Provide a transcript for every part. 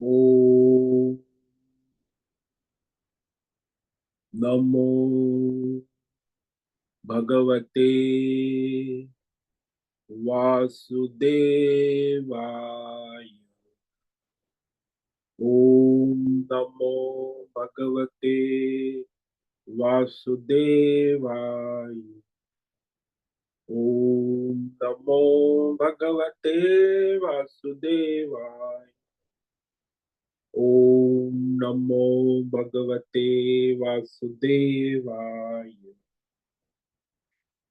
ओम नमो भगवते वासुदेवाय। ओम नमो भगवते वासुदेवाय। ओम नमो भगवते वासुदेवाय। ओम नमो भगवते वासुदेवाय।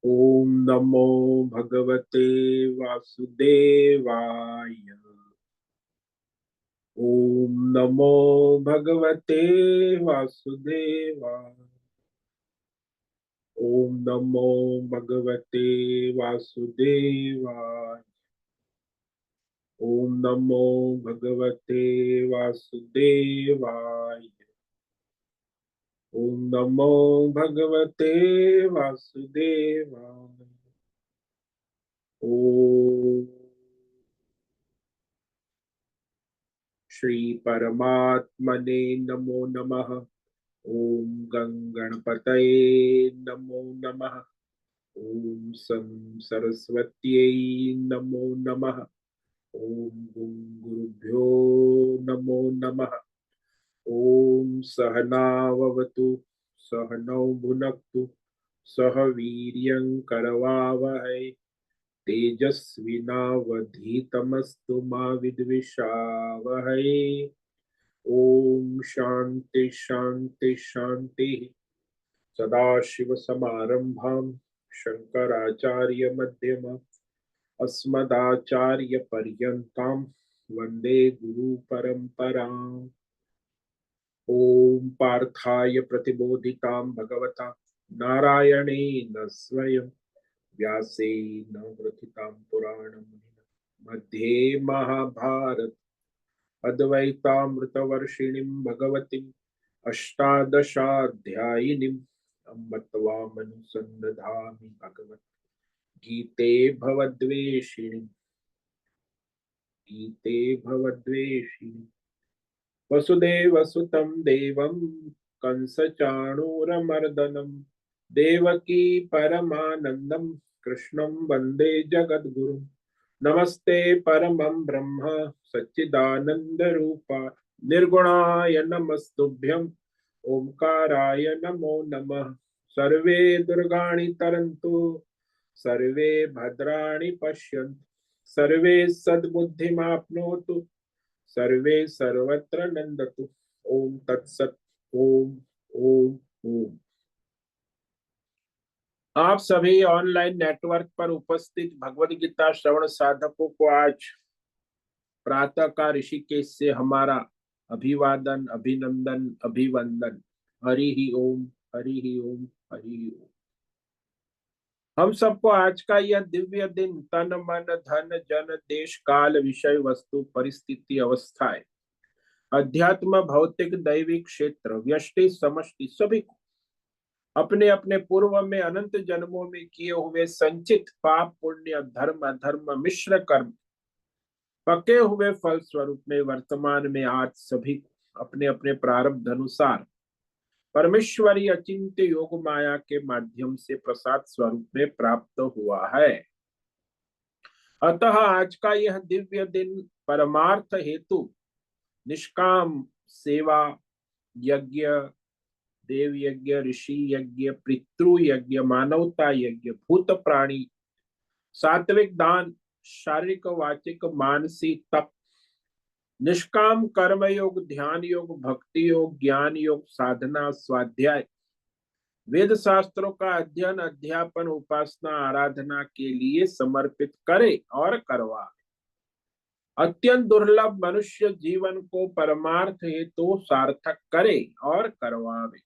ओम नमो भगवते वासुदेवाय। ओम नमो भगवते वासुदेवाय। ओम नमो भगवते वासुदेवाय। ओम नमो भगवते वासुदेवाय। ओम नमो भगवते वासुदेवाय। ओम श्री परमात्मने नमो नमः। ओम गणपतये नमो नमः। ओम सं सरस्वत्यै नमो नमः। ओम गुरुभ्यो नमो नमः। ओम सहनाववतु सहनौ भुनक्तु सह वीर्यं करवावहै तेजस्विनावधीतमस्तु मा विद्विषावहै। ओम शांति शांति शांति। सदाशिव समारंभां शंकराचार्य मध्यम अस्मदाचार्य पर्यन्तां वंदे गुरु परंपराम्। ओम पार्थाय प्रतिबोधितां भगवता नारायणेन स्वयं व्यासेन ग्रथितां पुराणं मध्ये महाभारत अद्वैतामृतवर्षिणीं भगवतीम् अष्टादशाध्यायिनीम् अम्ब त्वामनुसन्दधामि भगवत् गीते भवद्वेषिणि गीते भवद्वेषिणि। वसुदेवसुतं देवं कंसचाणूरमर्दनं देवकी परमानन्दं कृष्णं वन्दे जगद्गुरुं। नमस्ते परमं ब्रह्म सच्चिदानन्दरूपा निर्गुणाय नमस्तुभ्यं ओंकाराय नमो नमः। सर्वे दुर्गाणि तरन्तु सर्वे भद्राणि पश्यन्तु सर्वे सद्बुद्धिमाप्नोतु सर्वे सर्वत्र नंदतु। ओम तत्सत। ओम ओम ओम। आप सभी ऑनलाइन नेटवर्क पर उपस्थित भगवद गीता श्रवण साधकों को आज प्रातः का ऋषिकेश से हमारा अभिवादन अभिनंदन अभिवंदन। हरि ही ओम हरि ही ओम हरि ही ओम। हम सबको आज का यह दिव्य दिन तन मन धन जन देश काल विषय वस्तु परिस्थिति अवस्थाएं अध्यात्म भौतिक दैविक क्षेत्र व्यष्टि समष्टि सभी को अपने अपने पूर्व में अनंत जन्मों में किए हुए संचित पाप पुण्य धर्म अधर्म मिश्र कर्म पके हुए फल स्वरूप में वर्तमान में आज सभी को अपने अपने प्रारब्ध अनुसार परमेश्वरी अचिंत्य योग माया के माध्यम से प्रसाद स्वरूप में प्राप्त हुआ है। अतः आज का यह दिव्य दिन परमार्थ हेतु निष्काम सेवा यज्ञ देव यज्ञ ऋषि यज्ञ पितृ यज्ञ मानवता यज्ञ भूत प्राणी सात्विक दान शारीरिक वाचिक मानसिक तप निष्काम कर्म योग ध्यान योग भक्ति योग ज्ञान योग साधना स्वाध्याय वेद शास्त्रों का अध्ययन अध्यापन उपासना आराधना के लिए समर्पित करे और करवा अत्यंत दुर्लभ मनुष्य जीवन को परमार्थ हेतु सार्थक करे और करवावे।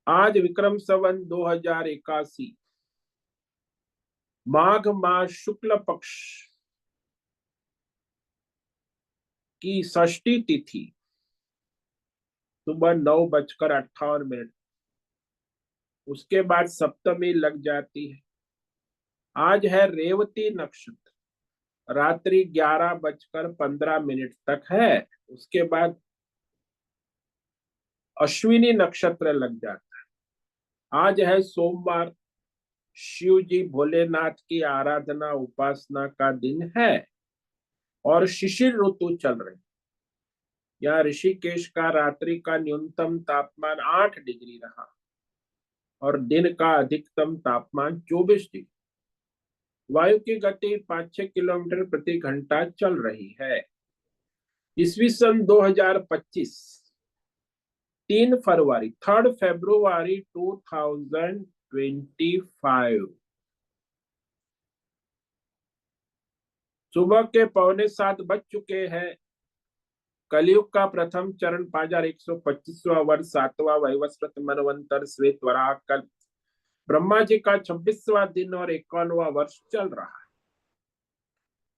आज विक्रम संवत 2081 माघ मास शुक्ल पक्ष की षष्ठी तिथि सुबह 9:58 उसके बाद सप्तमी लग जाती है। आज है रेवती नक्षत्र रात्रि 11:15 तक है। उसके बाद अश्विनी नक्षत्र लग जाता है। आज है सोमवार, शिव जी भोलेनाथ की आराधना उपासना का दिन है और शिशिर ऋतु चल रही। यहाँ ऋषिकेश का रात्रि का न्यूनतम तापमान 8 डिग्री रहा और दिन का अधिकतम तापमान 24 डिग्री। वायु की गति 5-6 किलोमीटर प्रति घंटा चल रही है। ईस्वी सन 2025, 3 फरवरी 2025, सुबह के 6:45 बज चुके हैं। कलयुग का प्रथम चरण 5125वां वर्ष, 7वां वैवस्वत मनवंतर श्वेत वराह कल्प, ब्रह्मा जी का 26वां दिन और 51वां वर्ष चल रहा है।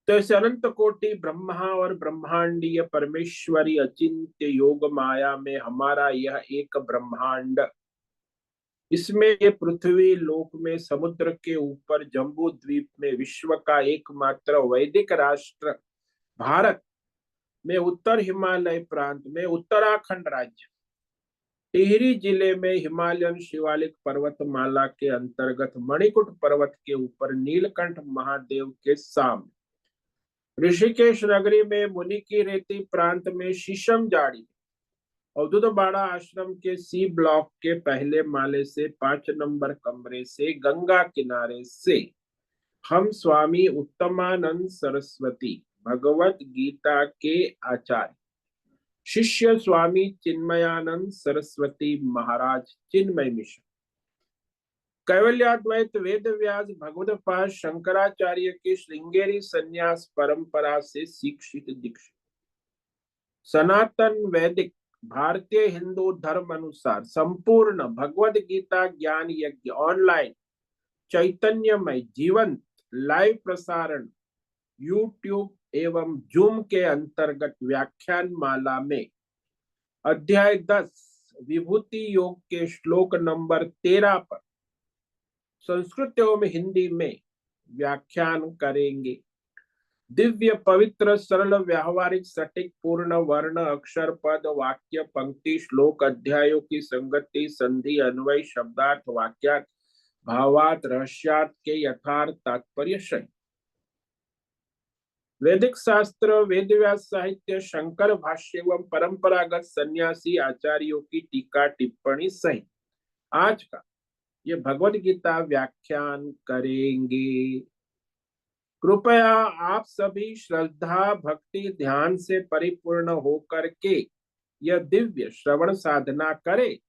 तो इस अनंत कोटि ब्रह्मा और ब्रह्मांडीय परमेश्वरी अचिंत्य योग माया में हमारा यह एक ब्रह्मांड, इसमें ये पृथ्वी लोक में समुद्र के ऊपर जम्बू द्वीप में विश्व का एकमात्र वैदिक राष्ट्र भारत में उत्तर हिमालय प्रांत में उत्तराखंड राज्य टिहरी जिले में हिमालयन शिवालिक पर्वतमाला के अंतर्गत मणिकुट पर्वत के ऊपर नीलकंठ महादेव के सामने ऋषिकेश नगरी में मुनि की रेती प्रांत में शीशम जाड़ी अवधूतबाड़ा आश्रम के सी ब्लॉक के पहले माले से 5 नंबर कमरे से गंगा किनारे से हम स्वामी उत्तमानंद सरस्वती भगवत गीता के आचार्य शिष्य स्वामी चिन्मयानंद सरस्वती महाराज चिन्मय मिशन कैवल्याद्वैत वेद व्यास भगवतपाद शंकराचार्य की श्रृंगेरी संन्यास परंपरा से शिक्षित दीक्षित सनातन वैदिक भारतीय हिंदू धर्म अनुसार संपूर्ण भगवद गीता ज्ञान यज्ञ ऑनलाइन चैतन्यमय जीवंत लाइव प्रसारण यूट्यूब एवं जूम के अंतर्गत व्याख्यान माला में अध्याय 10 विभूति योग के श्लोक नंबर 13 पर संस्कृत एवं हिंदी में व्याख्यान करेंगे। दिव्य पवित्र सरल व्यावहारिक सटीक पूर्ण वर्ण अक्षर पद वाक्य पंक्ति श्लोक अध्यायों की संगति संधि अन्वय शब्दार्थ वाक्यार्थ भावार्थ रहस्यार्थ के यथार्थ तात्पर्य सहित वैदिक शास्त्र वेद व्यास साहित्य शंकर भाष्य एवं परंपरागत सन्यासी आचार्यों की टीका टिप्पणी सहित आज का ये भगवद गीता व्याख्यान करेंगे। कृपया आप सभी श्रद्धा भक्ति ध्यान से परिपूर्ण होकर के यह दिव्य श्रवण साधना करें।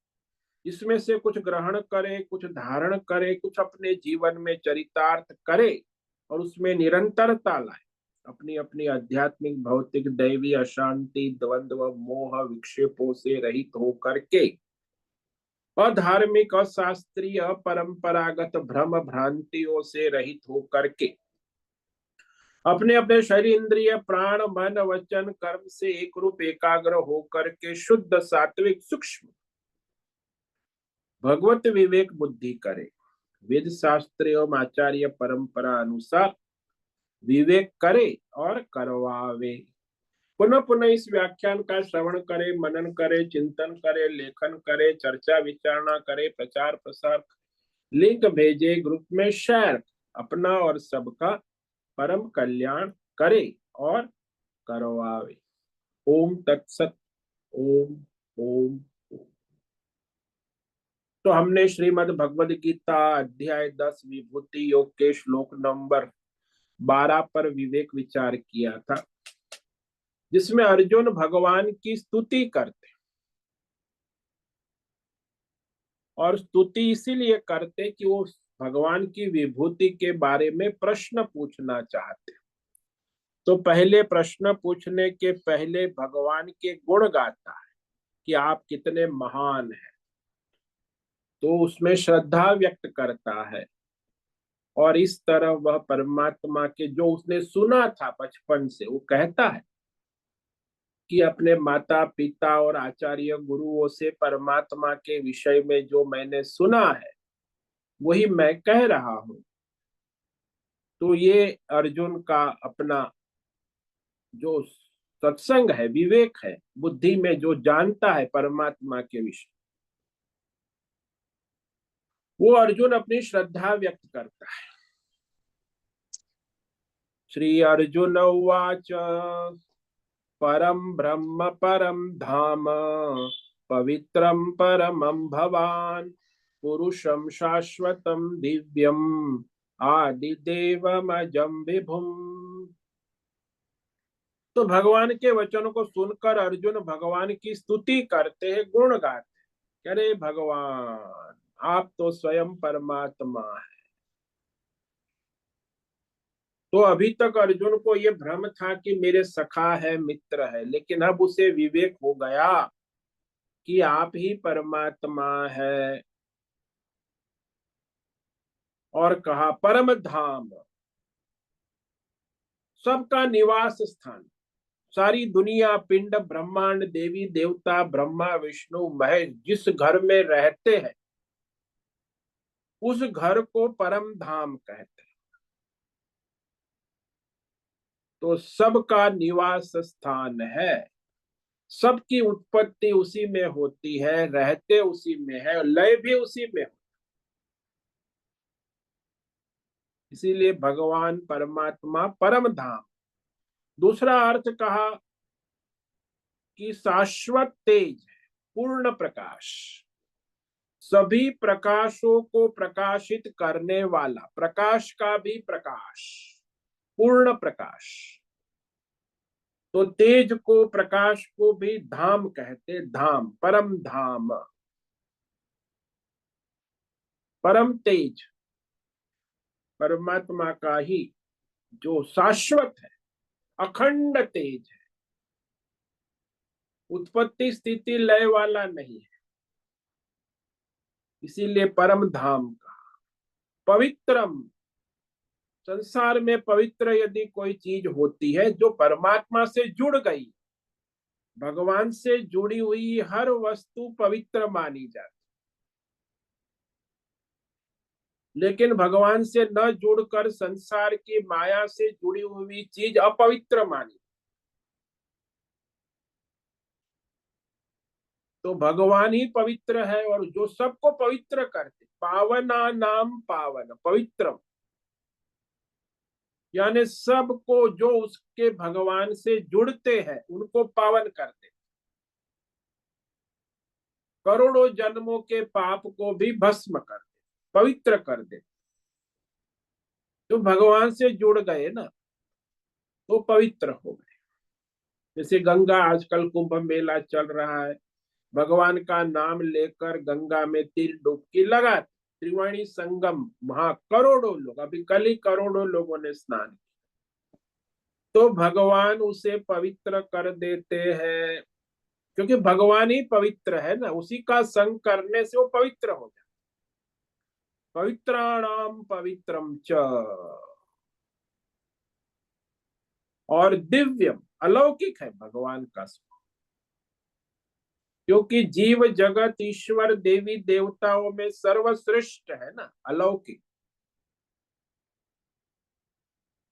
इसमें से कुछ ग्रहण करें, कुछ धारण करें, कुछ अपने जीवन में चरितार्थ करें और उसमें निरंतरता लाए। अपनी अपनी आध्यात्मिक भौतिक दैवी अशांति द्वंद्व मोह विक्षेपों से रहित होकर के अधार्मिक अशास्त्रीय परंपरागत भ्रम भ्रांतियों से रहित होकर के अपने अपने शरीर इंद्रिय प्राण मन वचन कर्म से एक रूप एकाग्र होकर के शुद्ध सात्विक सूक्ष्म भगवत विवेक बुद्धि करे। वेद शास्त्र एवं आचार्य परंपरा अनुसार विवेक करे और करवावे। पुनः पुनः इस व्याख्यान का श्रवण करे, मनन करे, चिंतन करे, लेखन करे, चर्चा विचारणा करे, प्रचार प्रसार, लिंक भेजे, ग्रुप में शेयर, अपना और सबका परम कल्याण करे और करवावे। ओम तत्सत। ओम ओम। तो हमने श्रीमद् भगवद गीता अध्याय 10 विभूति योग के श्लोक नंबर 12 पर विवेक विचार किया था, जिसमें अर्जुन भगवान की स्तुति करते और स्तुति इसीलिए करते कि वो भगवान की विभूति के बारे में प्रश्न पूछना चाहते। तो पहले प्रश्न पूछने के पहले भगवान के गुण गाता है कि आप कितने महान हैं, तो उसमें श्रद्धा व्यक्त करता है और इस तरह वह परमात्मा के जो उसने सुना था बचपन से, वो कहता है कि अपने माता पिता और आचार्य गुरुओं से परमात्मा के विषय में जो मैंने सुना है वही मैं कह रहा हूं। तो ये अर्जुन का अपना जो सत्संग है, विवेक है, बुद्धि में जो जानता है परमात्मा के विषय, वो अर्जुन अपनी श्रद्धा व्यक्त करता है। श्री अर्जुन उवाच परम ब्रह्म परम धाम पवित्रम परमं भवान पुरुषम शाश्वतम दिव्यम आदिदेवमजं विभुम। तो भगवान के वचनों को सुनकर अर्जुन भगवान की स्तुति करते हैं, गुण गाते हैं। अरे भगवान, आप तो स्वयं परमात्मा है। तो अभी तक अर्जुन को ये भ्रम था कि मेरे सखा है, मित्र है, लेकिन अब उसे विवेक हो गया कि आप ही परमात्मा है। और कहा परम धाम, सबका निवास स्थान, सारी दुनिया, पिंड ब्रह्मांड, देवी देवता, ब्रह्मा विष्णु महेश जिस घर में रहते हैं, उस घर को परम धाम कहते हैं। तो सबका निवास स्थान है, सबकी उत्पत्ति उसी में होती है, रहते उसी में है और लय भी उसी में हो। इसीलिए भगवान परमात्मा परम धाम। दूसरा अर्थ कहा कि शाश्वत तेज है, पूर्ण प्रकाश, सभी प्रकाशों को प्रकाशित करने वाला, प्रकाश का भी प्रकाश, पूर्ण प्रकाश। तो तेज को, प्रकाश को भी धाम कहते, धाम, परम धाम, परम तेज परमात्मा का ही जो शाश्वत है, अखंड तेज है, उत्पत्ति स्थिति लय वाला नहीं है, इसीलिए परम धाम का। पवित्रम, संसार में पवित्र यदि कोई चीज होती है जो परमात्मा से जुड़ गई, भगवान से जुड़ी हुई हर वस्तु पवित्र मानी जाती, लेकिन भगवान से न जुड़कर संसार की माया से जुड़ी हुई चीज अपवित्र मानी। तो भगवान ही पवित्र है और जो सबको पवित्र करते, पावना नाम पावन, पवित्र यानी सबको जो उसके भगवान से जुड़ते हैं उनको पावन करते, करोड़ों जन्मों के पाप को भी भस्म कर दे, पवित्र कर दे। तो भगवान से जुड़ गए ना, तो पवित्र हो गए। जैसे गंगा, आजकल कुंभ मेला चल रहा है, भगवान का नाम लेकर गंगा में 3 डुबकी लगाते, त्रिवेणी संगम, वहां करोड़ों लोग, अभी कल ही करोड़ों लोगों ने स्नान किया। तो भगवान उसे पवित्र कर देते हैं, क्योंकि भगवान ही पवित्र है ना, उसी का संग करने से वो पवित्र हो जाए। पवित्राणाम पवित्रम च, और दिव्यम, अलौकिक है भगवान का स्वरूप, क्योंकि जीव जगत ईश्वर देवी देवताओं में सर्वश्रेष्ठ है ना, अलौकिक,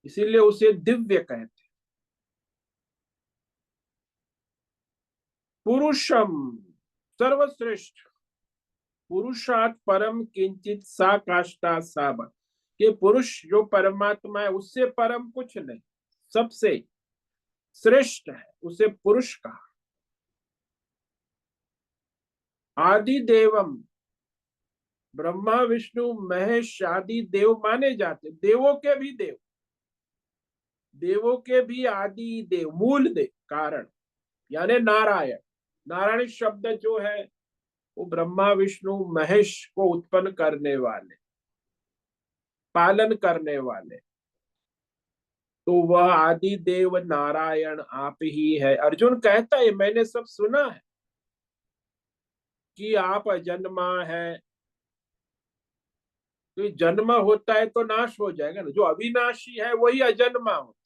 इसीलिए उसे दिव्य कहते हैं। पुरुषम, सर्वश्रेष्ठ, पुरुषात परम किंचित सा काष्ठा सावन, ये पुरुष जो परमात्मा है उससे परम कुछ नहीं, सबसे श्रेष्ठ है, उसे पुरुष कहा। आदि देवम, ब्रह्मा विष्णु महेश आदि देव माने जाते, देवों के भी देव, देवों के भी आदि देव, मूल देव, कारण यानी नारायण। नारायण शब्द जो है वो ब्रह्मा विष्णु महेश को उत्पन्न करने वाले, पालन करने वाले, तो वह आदि देव नारायण आप ही है। अर्जुन कहता है मैंने सब सुना है कि आप अजन्मा है, तो जन्म होता है तो नाश हो जाएगा ना, जो अविनाशी है वही अजन्मा होता,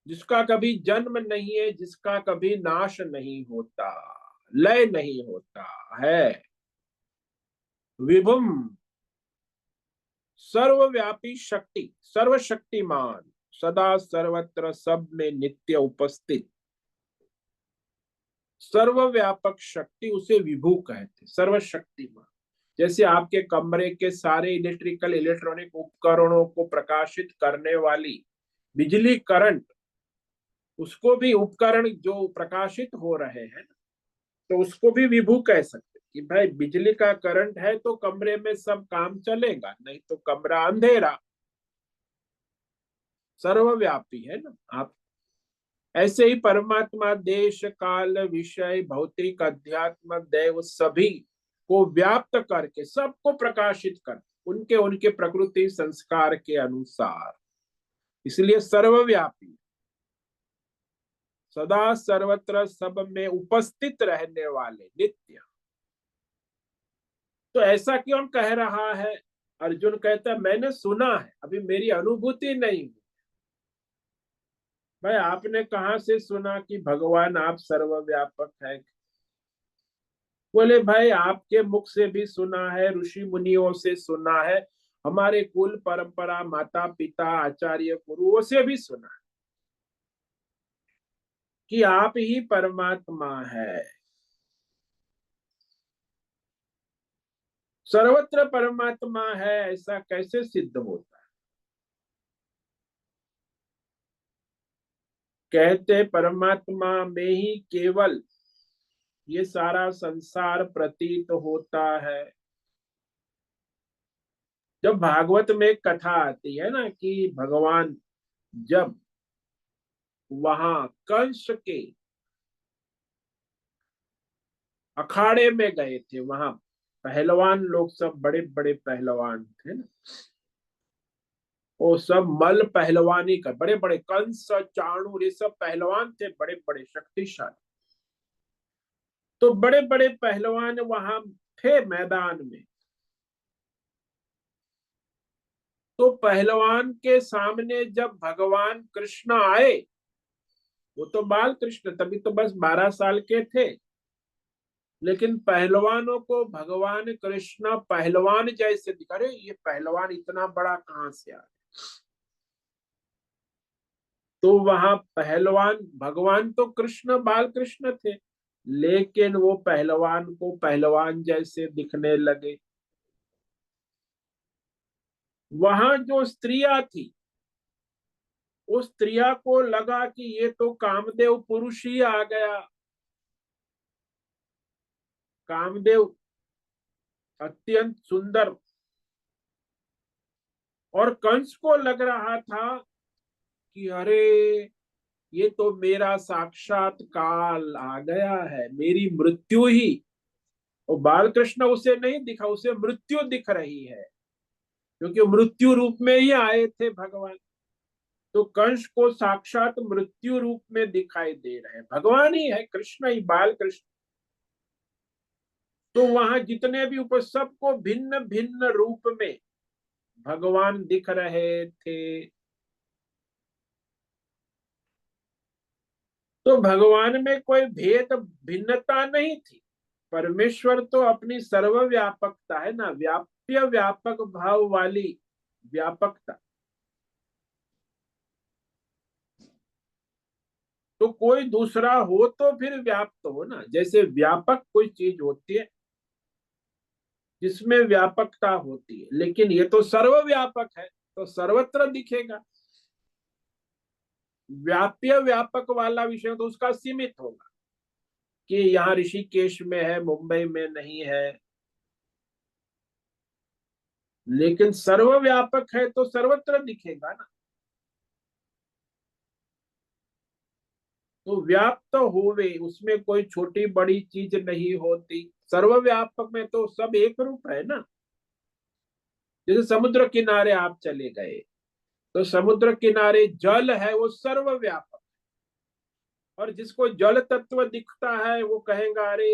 जिसका कभी जन्म नहीं है, जिसका कभी नाश नहीं होता, लय नहीं होता है। विभुम, सर्वव्यापी शक्ति, सर्वशक्तिमान, सदा सर्वत्र सब में नित्य उपस्थित, सर्वव्यापक शक्ति, उसे विभू कहते, सर्वशक्तिमान। जैसे आपके कमरे के सारे इलेक्ट्रिकल इलेक्ट्रॉनिक उपकरणों को प्रकाशित करने वाली बिजली करंट, उसको भी उपकरण जो प्रकाशित हो रहे हैं, तो उसको भी विभू कह सकते कि भाई बिजली का करंट है तो कमरे में सब काम चलेगा, नहीं तो कमरा अंधेरा। सर्वव्यापी है ना आप। ऐसे ही परमात्मा देश काल विषय भौतिक अध्यात्म दैव सभी को व्याप्त करके सबको प्रकाशित कर, उनके उनके प्रकृति संस्कार के अनुसार, इसलिए सर्वव्यापी, सदा सर्वत्र सब में उपस्थित रहने वाले, नित्य। तो ऐसा क्यों कह रहा है? अर्जुन कहता है मैंने सुना है, अभी मेरी अनुभूति नहीं हुई। भाई आपने कहां से सुना कि भगवान आप सर्वव्यापक है? बोले भाई आपके मुख से भी सुना है, ऋषि मुनियों से सुना है, हमारे कुल परंपरा माता पिता आचार्य गुरुओं से भी सुना है कि आप ही परमात्मा है। सर्वत्र परमात्मा है, ऐसा कैसे सिद्ध होता है? कहते परमात्मा में ही केवल ये सारा संसार प्रतीत होता है। जब भागवत में एक कथा आती है ना कि भगवान जब वहां कंस के अखाड़े में गए थे, वहां पहलवान लोग सब बड़े बड़े पहलवान थे ना, वो सब मल पहलवानी कर, बड़े बड़े कंस चाणूर ये सब पहलवान थे, बड़े बड़े शक्तिशाली। तो बड़े बड़े पहलवान वहां थे मैदान में। तो पहलवान के सामने जब भगवान कृष्ण आए, वो तो बाल कृष्ण, तभी तो बस 12 साल के थे, लेकिन पहलवानों को भगवान कृष्ण पहलवान जैसे दिखा रहे, ये पहलवान इतना बड़ा कहां से आ? तो वहां पहलवान, भगवान तो कृष्ण बाल कृष्ण थे, लेकिन वो पहलवान को पहलवान जैसे दिखने लगे। वहां जो स्त्रियां थी, उस स्त्रिया को लगा कि ये तो कामदेव पुरुष ही आ गया। कामदेव अत्यंत सुंदर, और कंस को लग रहा था कि अरे ये तो मेरा साक्षात काल आ गया है, मेरी मृत्यु ही। और बाल कृष्ण उसे नहीं दिखा, उसे मृत्यु दिख रही है, क्योंकि मृत्यु रूप में ही आए थे भगवान। तो कंस को साक्षात मृत्यु रूप में दिखाई दे रहे हैं, भगवान ही है, कृष्ण ही, बाल कृष्ण। तो वहां जितने भी ऊपर, सबको भिन्न भिन्न रूप में भगवान दिख रहे थे। तो भगवान में कोई भेद भिन्नता नहीं थी। परमेश्वर तो अपनी सर्वव्यापकता है ना, व्याप्य व्यापक भाव वाली व्यापकता। तो कोई दूसरा हो तो फिर व्याप्त हो ना, जैसे व्यापक कोई चीज होती है जिसमें व्यापकता होती है, लेकिन ये तो सर्वव्यापक है, तो सर्वत्र दिखेगा। व्याप्य व्यापक वाला विषय तो उसका सीमित होगा कि यहाँ ऋषिकेश में है, मुंबई में नहीं है। लेकिन सर्वव्यापक है तो सर्वत्र दिखेगा ना। तो व्याप्त होवे, उसमें कोई छोटी बड़ी चीज नहीं होती। सर्वव्यापक में तो सब एक रूप है ना। जैसे समुद्र किनारे आप चले गए, तो समुद्र किनारे जल है, वो सर्वव्यापक। और जिसको जल तत्व दिखता है वो कहेगा अरे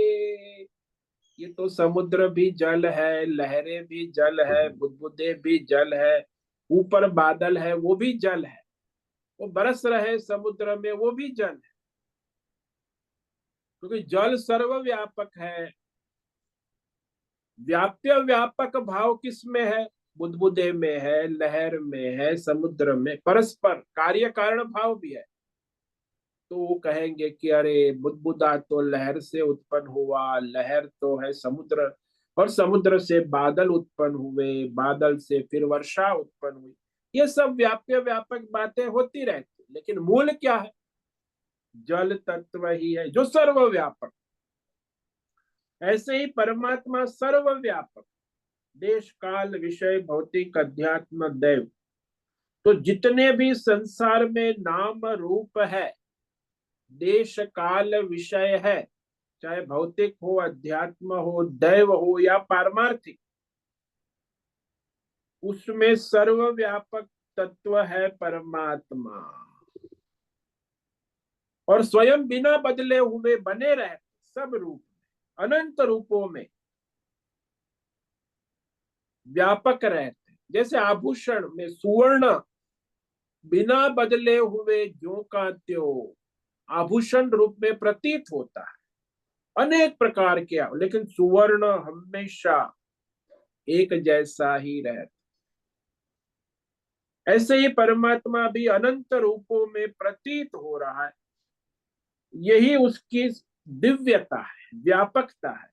ये तो समुद्र भी जल है, लहरें भी जल है, बुदबुदे भी जल है, ऊपर बादल है वो भी जल है, वो बरस रहे समुद्र में वो भी जल है, क्योंकि जल सर्वव्यापक है। व्याप्य व्यापक भाव किस में है? बुदबुदे में है, लहर में है, समुद्र में, परस्पर कार्य कारण भाव भी है। तो वो कहेंगे कि अरे बुदबुदा तो लहर से उत्पन्न हुआ, लहर तो है समुद्र, और समुद्र से बादल उत्पन्न हुए, बादल से फिर वर्षा उत्पन्न हुई। ये सब व्याप्य व्यापक बातें होती रहती, लेकिन मूल क्या है? जल तत्व ही है जो सर्वव्यापक। ऐसे ही परमात्मा सर्वव्यापक, देश काल विषय भौतिक अध्यात्म दैव। तो जितने भी संसार में नाम रूप है, देश काल विषय है, चाहे भौतिक हो, अध्यात्म हो, दैव हो या पारमार्थिक, उसमें सर्वव्यापक तत्व है परमात्मा। और स्वयं बिना बदले हुए बने रहते सब रूप में, अनंत रूपों में व्यापक रहते। जैसे आभूषण में सुवर्ण बिना बदले हुए ज्यों का त्यों आभूषण रूप में प्रतीत होता है, अनेक प्रकार के, लेकिन सुवर्ण हमेशा एक जैसा ही रहता। ऐसे ही परमात्मा भी अनंत रूपों में प्रतीत हो रहा है। यही उसकी दिव्यता है, व्यापकता है,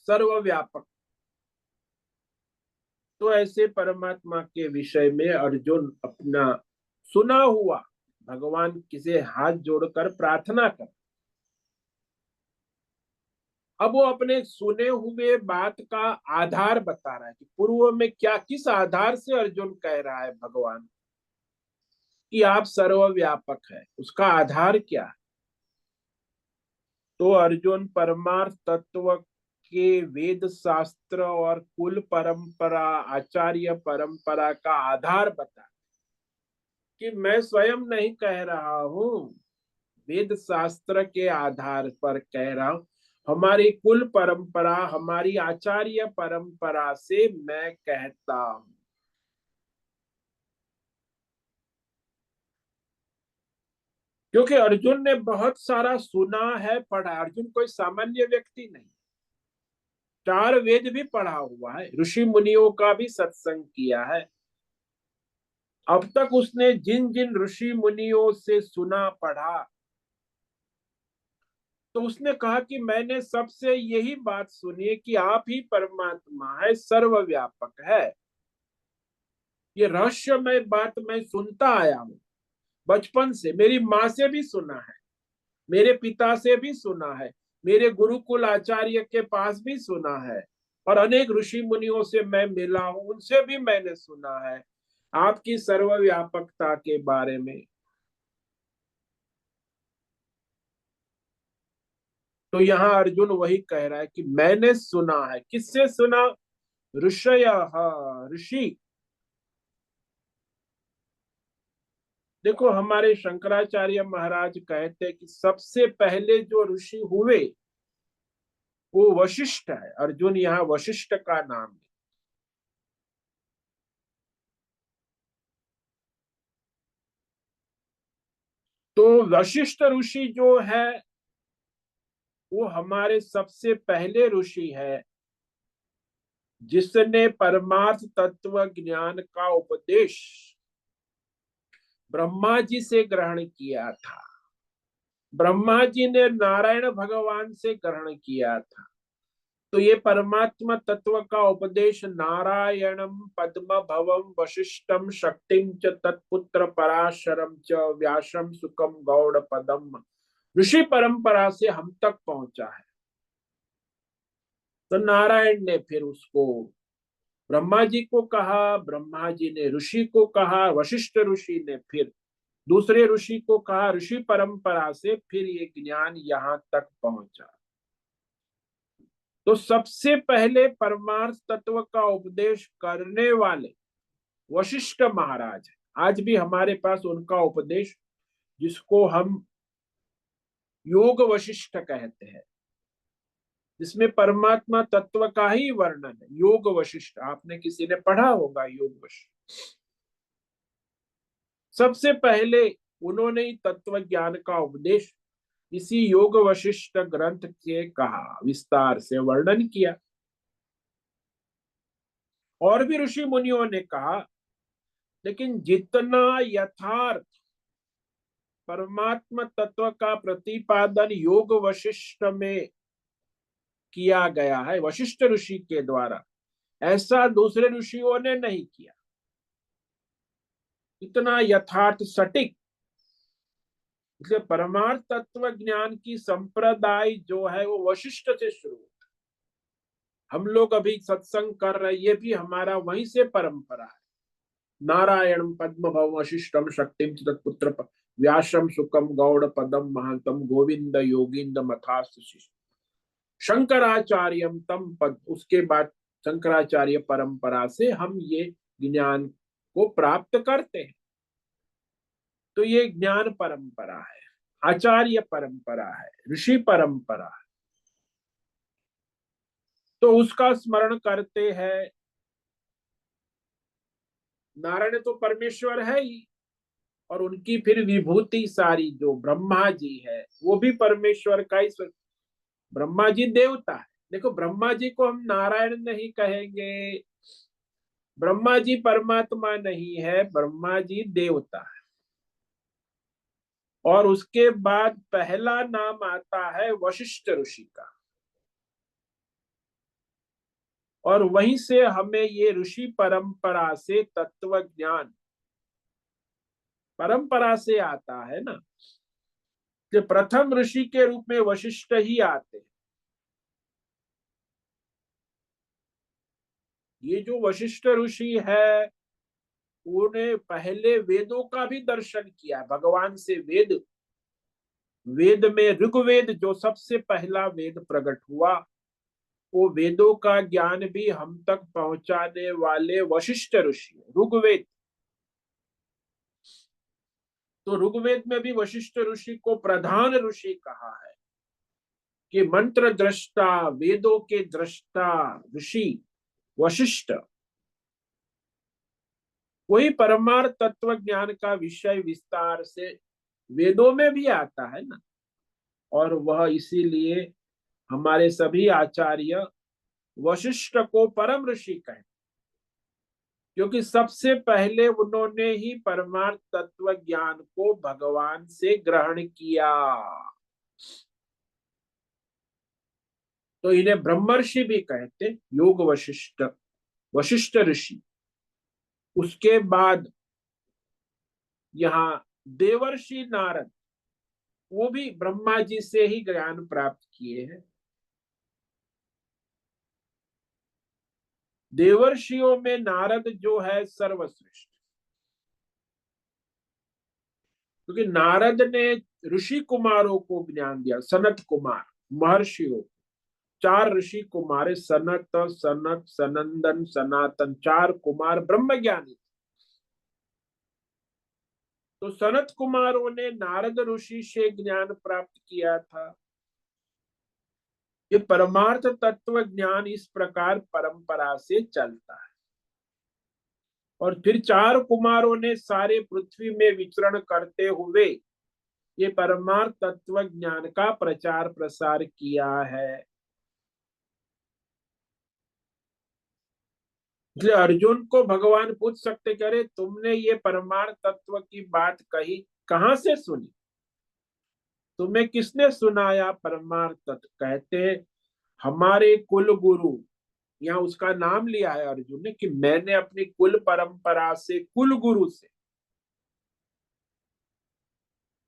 सर्वव्यापक। तो ऐसे परमात्मा के विषय में अर्जुन अपना सुना हुआ भगवान किसे हाथ जोड़कर प्रार्थना कर। अब वो अपने सुने हुए बात का आधार बता रहा है कि पूर्व में क्या, किस आधार से अर्जुन कह रहा है भगवान कि आप सर्वव्यापक है, उसका आधार क्या है। तो अर्जुन परमार्थ तत्व के वेद शास्त्र और कुल परंपरा, आचार्य परंपरा का आधार बता कि मैं स्वयं नहीं कह रहा हूं, वेद शास्त्र के आधार पर कह रहा हूं, हमारी कुल परंपरा, हमारी आचार्य परंपरा से मैं कहता हूं। क्योंकि अर्जुन ने बहुत सारा सुना है, पढ़ा। अर्जुन कोई सामान्य व्यक्ति नहीं, 4 वेद भी पढ़ा हुआ है, ऋषि मुनियों का भी सत्संग किया है। अब तक उसने जिन जिन ऋषि मुनियों से सुना पढ़ा, तो उसने कहा कि मैंने सबसे यही बात सुनी है कि आप ही परमात्मा है, सर्वव्यापक है। ये रहस्यमय बात मैं सुनता आया हूं बचपन से, मेरी माँ से भी सुना है, मेरे पिता से भी सुना है, मेरे गुरुकुल आचार्य के पास भी सुना है, और अनेक ऋषि मुनियों से मैं मिला हूं, उनसे भी मैंने सुना है आपकी सर्वव्यापकता के बारे में। तो यहाँ अर्जुन वही कह रहा है कि मैंने सुना है। किससे सुना? ऋषय, ऋषि। देखो, हमारे शंकराचार्य महाराज कहते हैं कि सबसे पहले जो ऋषि हुए वो वशिष्ठ है। अर्जुन यहाँ वशिष्ठ का नाम है। तो वशिष्ठ ऋषि जो है वो हमारे सबसे पहले ऋषि है, जिसने परमार्थ तत्व ज्ञान का उपदेश ब्रह्मा जी से ग्रहण किया था। ब्रह्मा जी ने नारायण भगवान से ग्रहण किया था। तो ये परमात्मा तत्व का उपदेश नारायणम पद्म भवम वशिष्ठम शक्तिम च तत्पुत्र पराशरम च व्यासम सुखम गौड़ पदम ऋषि परंपरा से हम तक पहुंचा है। तो नारायण ने फिर उसको ब्रह्मा जी को कहा, ब्रह्मा जी ने ऋषि को कहा, वशिष्ठ ऋषि ने फिर दूसरे ऋषि को कहा, ऋषि परंपरा से फिर ये ज्ञान यहाँ तक पहुंचा। तो सबसे पहले परमार्थ तत्व का उपदेश करने वाले वशिष्ठ महाराज है। आज भी हमारे पास उनका उपदेश, जिसको हम योग वशिष्ठ कहते हैं, जिसमें परमात्मा तत्व का ही वर्णन है। योग वशिष्ठ, आपने किसी ने पढ़ा होगा योग वशिष्ठ। सबसे पहले उन्होंने ही तत्व ज्ञान का उपदेश इसी योग वशिष्ठ ग्रंथ के कहा, विस्तार से वर्णन किया। और भी ऋषि मुनियों ने कहा, लेकिन जितना यथार्थ परमात्मा तत्व का प्रतिपादन योग वशिष्ठ में किया गया है, वशिष्ठ ऋषि के द्वारा, ऐसा दूसरे ऋषियों ने नहीं किया। इतना यथार्थ सटीक। इसलिए परमार्थ तत्व ज्ञान की संप्रदाय जो है वो वशिष्ठ से शुरू हुई। हम लोग अभी सत्संग कर रहे, ये भी हमारा वहीं से परंपरा है। नारायण पद्म भव वशिष्ठम शक्तिम तत्पुत्र व्यासम सुकम गौड़ पदम महातम गोविंद योगिंद मथास्त शिष्ट शंकराचार्यम तम पद। उसके बाद शंकराचार्य परंपरा से हम ये ज्ञान को प्राप्त करते हैं। तो ये ज्ञान परंपरा है, आचार्य परंपरा है, ऋषि परंपरा है। तो उसका स्मरण करते हैं। नारायण तो परमेश्वर है ही, और उनकी फिर विभूति सारी जो ब्रह्मा जी है वो भी परमेश्वर का ही ब्रह्मा जी देवता है। देखो, ब्रह्मा जी को हम नारायण नहीं कहेंगे, ब्रह्मा जी परमात्मा नहीं है, ब्रह्मा जी देवता है। और उसके बाद पहला नाम आता है वशिष्ठ ऋषि का, और वहीं से हमें ये ऋषि परंपरा से तत्व ज्ञान परंपरा से आता है ना, कि प्रथम ऋषि के रूप में वशिष्ठ ही आते हैं। ये जो वशिष्ठ ऋषि है, उन्हें पहले वेदों का भी दर्शन किया भगवान से। वेद वेद में ऋग्वेद जो सबसे पहला वेद प्रकट हुआ, वो वेदों का ज्ञान भी हम तक पहुंचाने वाले वशिष्ठ ऋषि ऋग्वेद। तो ऋग्वेद में भी वशिष्ठ ऋषि को प्रधान ऋषि कहा है, कि मंत्र दृष्टा, वेदों के दृष्टा ऋषि वशिष्ठ। वही परमार्थ तत्व ज्ञान का विषय विस्तार से वेदों में भी आता है ना। और वह इसीलिए हमारे सभी आचार्य वशिष्ठ को परम ऋषि कहे, क्योंकि सबसे पहले उन्होंने ही परमार्थ तत्व ज्ञान को भगवान से ग्रहण किया। तो इन्हें ब्रह्मर्षि भी कहते, योग वशिष्ठ, वशिष्ठ ऋषि। उसके बाद यहाँ देवर्षि नारद, वो भी ब्रह्मा जी से ही ज्ञान प्राप्त किए हैं। देवर्षियों में नारद जो है सर्वश्रेष्ठ, क्योंकि नारद ने ऋषि कुमारों को ज्ञान दिया। सनत कुमार महर्षियों, चार ऋषि कुमार, सनत सनक सनंदन सनातन, चार कुमार ब्रह्म ज्ञानी। तो सनत कुमारों ने नारद ऋषि से ज्ञान प्राप्त किया था। ये परमार्थ तत्व ज्ञान इस प्रकार परंपरा से चलता है। और फिर चार कुमारों ने सारे पृथ्वी में विचरण करते हुए ये परमार्थ तत्व ज्ञान का प्रचार प्रसार किया है। इसलिए अर्जुन को भगवान पूछ सकते, करे तुमने ये परमार्थ तत्व की बात कही, कहां से सुनी, तुम्हें किसने सुनाया परमार्थ तत्व? कहते हमारे कुल गुरु, यहाँ उसका नाम लिया है अर्जुन ने, कि मैंने अपनी कुल परंपरा से, कुल गुरु से।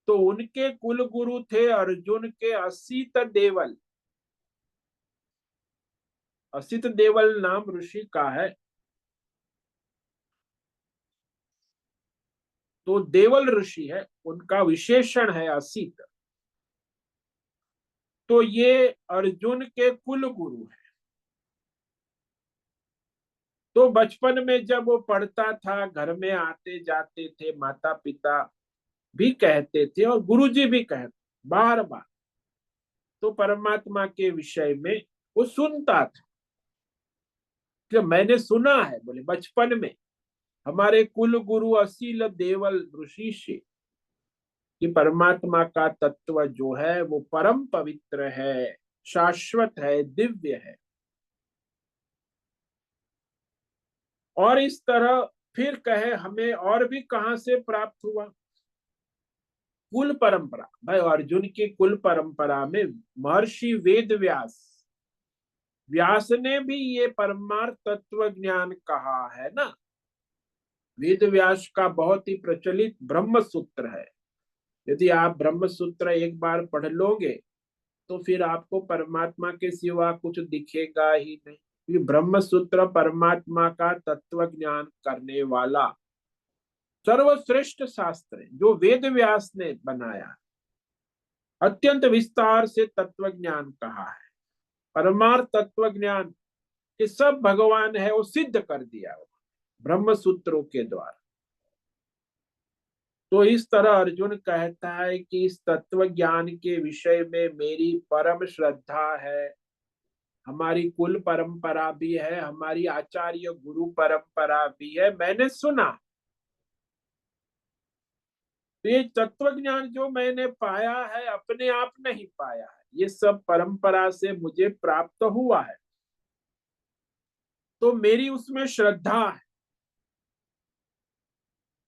तो उनके कुल गुरु थे अर्जुन के असित देवल। असित देवल नाम ऋषि का है। तो देवल ऋषि है, उनका विशेषण है असित। तो ये अर्जुन के कुल गुरु है। तो बचपन में जब वो पढ़ता था, घर में आते जाते थे, माता पिता भी कहते थे और गुरुजी भी कहते बार बार, तो परमात्मा के विषय में वो सुनता था। कि मैंने सुना है, बोले बचपन में हमारे कुल गुरु असील देवल ऋषि से, कि परमात्मा का तत्व जो है वो परम पवित्र है, शाश्वत है, दिव्य है। और इस तरह फिर कहे हमें और भी कहां से प्राप्त हुआ? कुल परंपरा। भाई अर्जुन की कुल परंपरा में महर्षि वेद व्यास, व्यास ने भी ये परमार्थ तत्व ज्ञान कहा है ना। वेद व्यास का बहुत ही प्रचलित ब्रह्म सूत्र है। यदि आप ब्रह्म सूत्र एक बार पढ़ लोगे तो फिर आपको परमात्मा के सिवा कुछ दिखेगा ही नहीं। ये ब्रह्म सूत्र परमात्मा का तत्व ज्ञान करने वाला सर्वश्रेष्ठ शास्त्र है जो वेद व्यास ने बनाया। अत्यंत विस्तार से तत्व ज्ञान कहा है। परमार्थ तत्व ज्ञान कि सब भगवान है वो सिद्ध कर दिया वो ब्रह्म सूत्रों के द्वारा। तो इस तरह अर्जुन कहता है कि इस तत्व ज्ञान के विषय में मेरी परम श्रद्धा है। हमारी कुल परंपरा भी है, हमारी आचार्य गुरु परंपरा भी है, मैंने सुना। तो ये तत्व ज्ञान जो मैंने पाया है अपने आप नहीं पाया है, ये सब परंपरा से मुझे प्राप्त हुआ है। तो मेरी उसमें श्रद्धा है।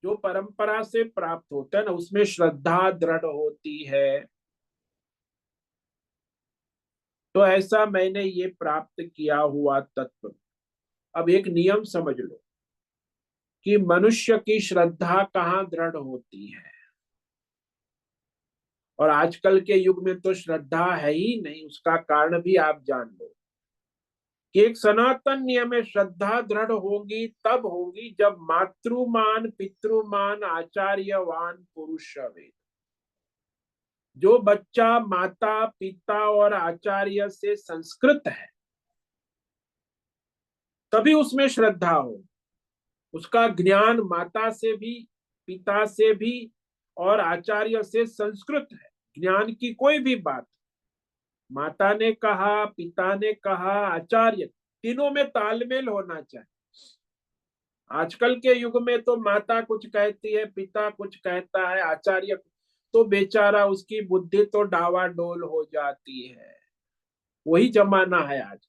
जो परंपरा से प्राप्त होता है ना उसमें श्रद्धा दृढ़ होती है। तो ऐसा मैंने ये प्राप्त किया हुआ तत्व। अब एक नियम समझ लो कि मनुष्य की श्रद्धा कहाँ दृढ़ होती है। और आजकल के युग में तो श्रद्धा है ही नहीं। उसका कारण भी आप जान लो कि एक सनातन नियम में श्रद्धा दृढ़ होगी तब होगी जब मातृमान पितृमान आचार्यवान पुरुष वेद। जो बच्चा माता पिता और आचार्य से संस्कृत है तभी उसमें श्रद्धा हो। उसका ज्ञान माता से भी पिता से भी और आचार्य से संस्कृत है। ज्ञान की कोई भी बात माता ने कहा पिता ने कहा आचार्य तीनों में तालमेल होना चाहिए। आजकल के युग में तो माता कुछ कहती है पिता कुछ कहता है आचार्य तो बेचारा उसकी बुद्धि तो डावाडोल हो जाती है। वही जमाना है आज।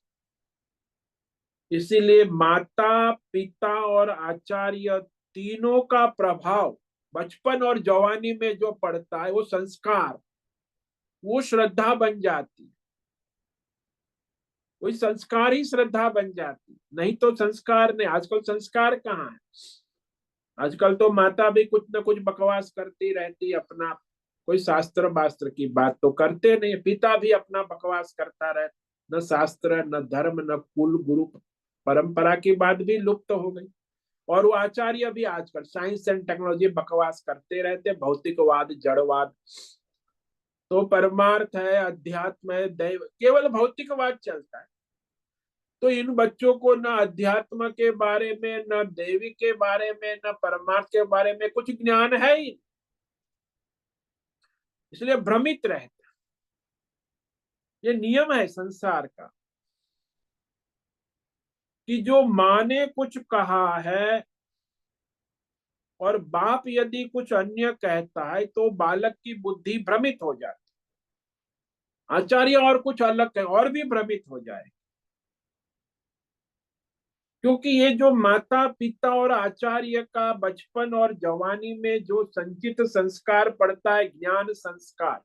इसीलिए माता पिता और आचार्य तीनों का प्रभाव बचपन और जवानी में जो पड़ता है वो संस्कार वो श्रद्धा बन जाती। वही संस्कार ही श्रद्धा बन जाती। नहीं तो संस्कार नहीं। आजकल संस्कार कहाँ है? आजकल तो माता भी कुछ न कुछ बकवास करती रहती अपना। कोई शास्त्र वास्त्र की बात तो करते नहीं। पिता भी अपना बकवास करता रहे। न शास्त्र न धर्म न कुल गुरु परंपरा की बात भी लुप्त हो गई। और वो आचार्य भी आजकल साइंस एंड टेक्नोलॉजी बकवास करते रहते। भौतिकवाद जड़वाद। तो परमार्थ है अध्यात्म है दैव केवल भौतिकवाद चलता है। तो इन बच्चों को न अध्यात्म के बारे में न देवी के बारे में न परमार्थ के बारे में कुछ ज्ञान है ही। इसलिए भ्रमित रहते। ये नियम है संसार का कि जो माँ ने कुछ कहा है और बाप यदि कुछ अन्य कहता है तो बालक की बुद्धि भ्रमित हो जाती। आचार्य और कुछ अलग कहे और भी भ्रमित हो जाए। क्योंकि ये जो माता पिता और आचार्य का बचपन और जवानी में जो संचित संस्कार पड़ता है ज्ञान संस्कार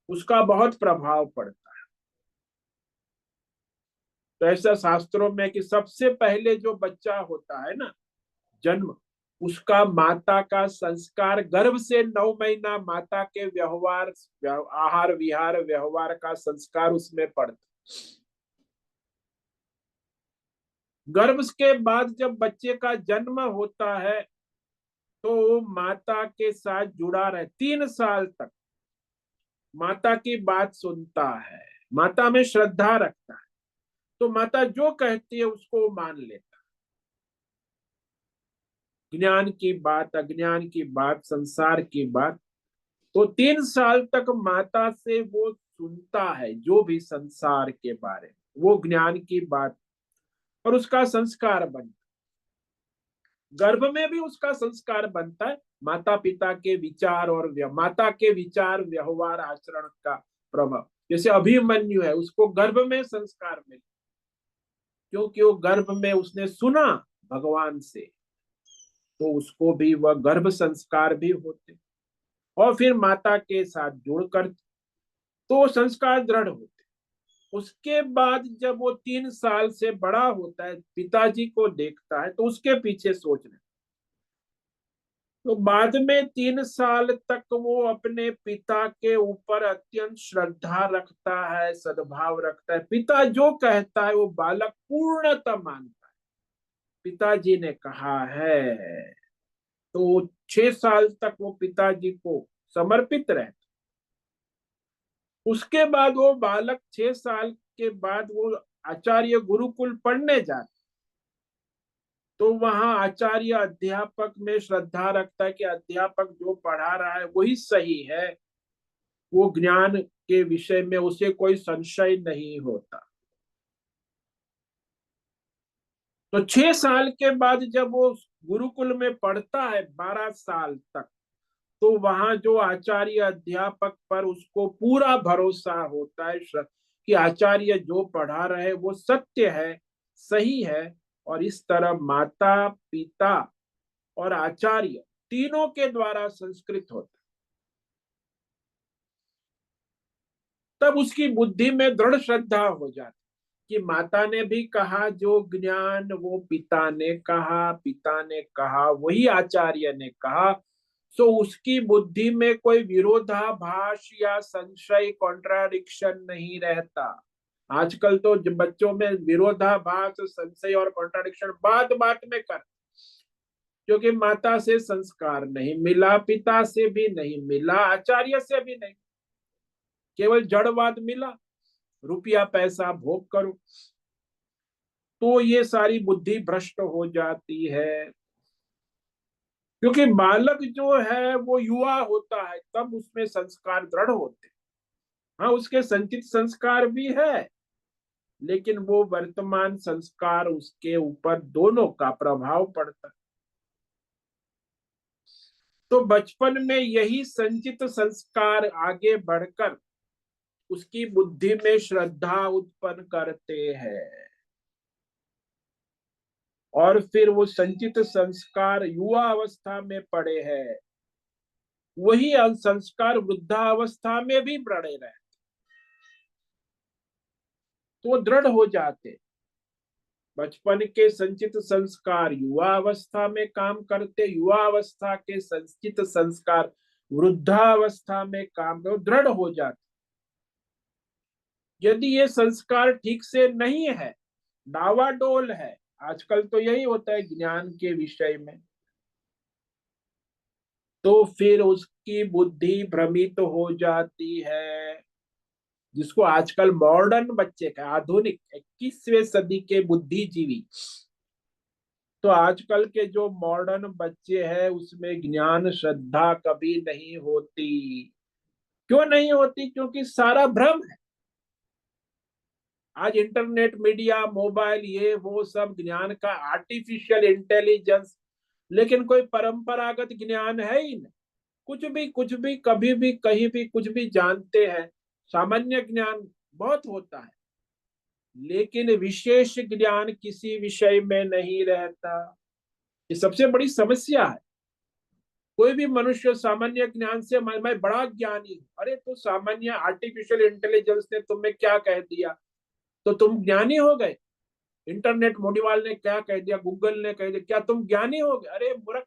उसका बहुत प्रभाव पड़ता है। तो ऐसा शास्त्रों में कि सबसे पहले जो बच्चा होता है ना जन्म उसका माता का संस्कार गर्भ से 9 महीना माता के व्यवहार आहार विहार व्यवहार का संस्कार उसमें पड़ता। गर्भ के बाद जब बच्चे का जन्म होता है तो वो माता के साथ जुड़ा रहे 3 साल तक माता की बात सुनता है। माता में श्रद्धा रखता है। तो माता जो कहती है उसको वो मान लेता। ज्ञान की बात अज्ञान की बात संसार की बात तो 3 साल तक माता से वो सुनता है जो भी संसार के बारे में वो ज्ञान की बात और उसका संस्कार बनता। गर्भ में भी उसका संस्कार बनता है माता पिता के विचार और माता के विचार व्यवहार आचरण का प्रभाव। जैसे अभिमन्यु है उसको गर्भ में संस्कार मिले क्योंकि वो गर्भ में उसने सुना भगवान से, तो उसको भी वह गर्भ संस्कार भी होते, और फिर माता के साथ जुड़कर तो संस्कार दृढ़ होते। उसके बाद जब वो 3 साल से बड़ा होता है, पिताजी को देखता है, तो उसके पीछे सोच रहे, तो बाद में 3 साल तक वो अपने पिता के ऊपर अत्यंत श्रद्धा रखता है, सद्भाव रखता है। पिता जो कहता है वो बालक पूर्णतः मानता है। पिताजी ने कहा है, तो 6 साल तक वो पिताजी को समर्पित रहता। उसके बाद वो बालक 6 साल के बाद वो आचार्य गुरुकुल पढ़ने जाता, तो वहां आचार्य अध्यापक में श्रद्धा रखता है कि अध्यापक जो पढ़ा रहा है वही सही है, वो ज्ञान के विषय में उसे कोई संशय नहीं होता। तो 6 साल के बाद जब वो गुरुकुल में पढ़ता है 12 साल तक, तो वहां जो आचार्य अध्यापक पर उसको पूरा भरोसा होता है कि आचार्य जो पढ़ा रहे वो सत्य है, सही है। और इस तरह माता पिता और आचार्य तीनों के द्वारा संस्कृत होता, तब उसकी बुद्धि में दृढ़ श्रद्धा हो जाती कि माता ने भी कहा जो ज्ञान, वो पिता ने कहा वही आचार्य ने कहा। सो उसकी बुद्धि में कोई विरोधाभास या संशय, कॉन्ट्राडिक्शन नहीं रहता। आजकल तो बच्चों में विरोधाभास, संशय और कॉन्ट्राडिक्शन बात बात में कर, क्योंकि माता से संस्कार नहीं मिला, पिता से भी नहीं मिला, आचार्य से भी नहीं, केवल जड़वाद मिला, रुपया पैसा भोग करो, तो ये सारी बुद्धि भ्रष्ट हो जाती है। क्योंकि बालक जो है वो युवा होता है, तब उसमें संस्कार दृढ़ होते। हाँ, उसके संचित संस्कार भी है, लेकिन वो वर्तमान संस्कार उसके ऊपर दोनों का प्रभाव पड़ता है। तो बचपन में यही संचित संस्कार आगे बढ़कर उसकी बुद्धि में श्रद्धा उत्पन्न करते हैं, और फिर वो संचित संस्कार युवा अवस्था में पड़े हैं, वही संस्कार वृद्धावस्था में भी पड़े रहे, तो दृढ़ हो जाते। बचपन के संचित संस्कार युवा अवस्था में काम करते, युवा अवस्था के संचित संस्कार वृद्धावस्था में काम कर दृढ़ हो जाते। यदि ये संस्कार ठीक से नहीं है, डावाडोल है, आजकल तो यही होता है ज्ञान के विषय में, तो फिर उसकी बुद्धि भ्रमित हो जाती है। जिसको आजकल मॉडर्न बच्चे का, आधुनिक 21वें सदी के बुद्धिजीवी, तो आजकल के जो मॉडर्न बच्चे हैं उसमें ज्ञान श्रद्धा कभी नहीं होती। क्यों नहीं होती? क्योंकि सारा भ्रम है। आज इंटरनेट, मीडिया, मोबाइल, ये वो सब ज्ञान का आर्टिफिशियल इंटेलिजेंस, लेकिन कोई परंपरागत ज्ञान है ही नहीं। कुछ भी कभी भी कहीं भी कुछ भी जानते हैं, सामान्य ज्ञान बहुत होता है, लेकिन विशेष ज्ञान किसी विषय में नहीं रहता। ये सबसे बड़ी समस्या है। कोई भी मनुष्य सामान्य ज्ञान से मैं बड़ा ज्ञानी हूं, अरे तो सामान्य आर्टिफिशियल इंटेलिजेंस ने तुम्हें क्या कह दिया तो तुम ज्ञानी हो गए? इंटरनेट मोडीवाल ने क्या कह दिया, गूगल ने कह दिया, क्या तुम ज्ञानी हो गए? अरे मूर्ख,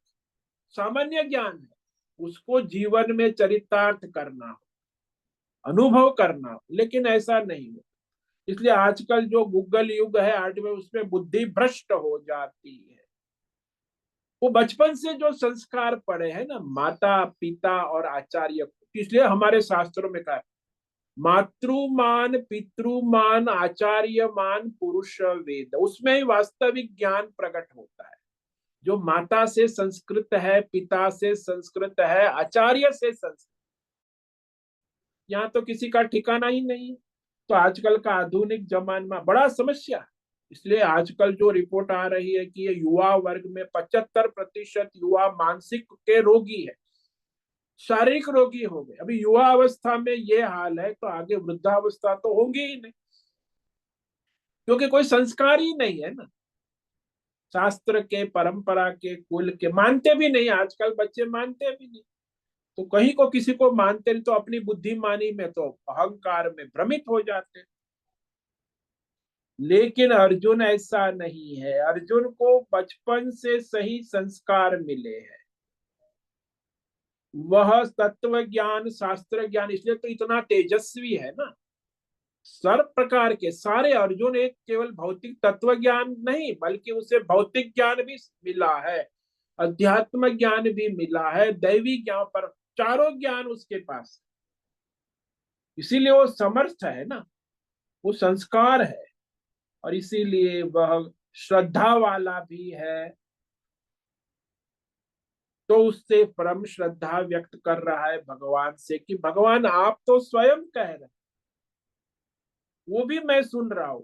सामान्य ज्ञान है, उसको जीवन में चरितार्थ करना हो, अनुभव करना हो, लेकिन ऐसा नहीं हो। इसलिए आजकल जो गूगल युग है आर्टिफिशियल, उसमें बुद्धि भ्रष्ट हो जाती है। वो बचपन से जो संस्कार पड़े हैं ना माता पिता और आचार्य को, इसलिए हमारे शास्त्रों में कहा, मातृमान पितृमान आचार्यमान पुरुष वेद, उसमें ही वास्तविक ज्ञान प्रकट होता है। जो माता से संस्कृत है, पिता से संस्कृत है, आचार्य से संस्कृत, यहाँ तो किसी का ठिकाना ही नहीं। तो आजकल का आधुनिक जमाना में बड़ा समस्या है। इसलिए आजकल जो रिपोर्ट आ रही है कि ये युवा वर्ग में 75% युवा मानसिक के रोगी है, शारीरिक रोगी हो गए। अभी युवा अवस्था में ये हाल है, तो आगे वृद्धावस्था तो होंगी ही नहीं, क्योंकि कोई संस्कार ही नहीं है ना। शास्त्र के, परंपरा के, कुल के, मानते भी नहीं। आजकल बच्चे मानते भी नहीं। तो कहीं को किसी को मानते नहीं तो अपनी बुद्धिमानी में, तो अहंकार में भ्रमित हो जाते। लेकिन अर्जुन ऐसा नहीं है। अर्जुन को बचपन से सही संस्कार मिले हैं। वह तत्व ज्ञान, शास्त्र ज्ञान, इसलिए तो इतना तेजस्वी है ना। सर्व प्रकार के सारे अर्जुन, एक केवल भौतिक तत्व ज्ञान नहीं, बल्कि उसे भौतिक ज्ञान भी मिला है, अध्यात्म ज्ञान भी मिला है, दैवी ज्ञान, पर चारों ज्ञान उसके पास। इसीलिए वो समर्थ है ना, वो संस्कार है, और इसीलिए वह श्रद्धा वाला भी है। तो उससे परम श्रद्धा व्यक्त कर रहा है भगवान से कि भगवान आप तो स्वयं कह रहे हैं, वो भी मैं सुन रहा हूं।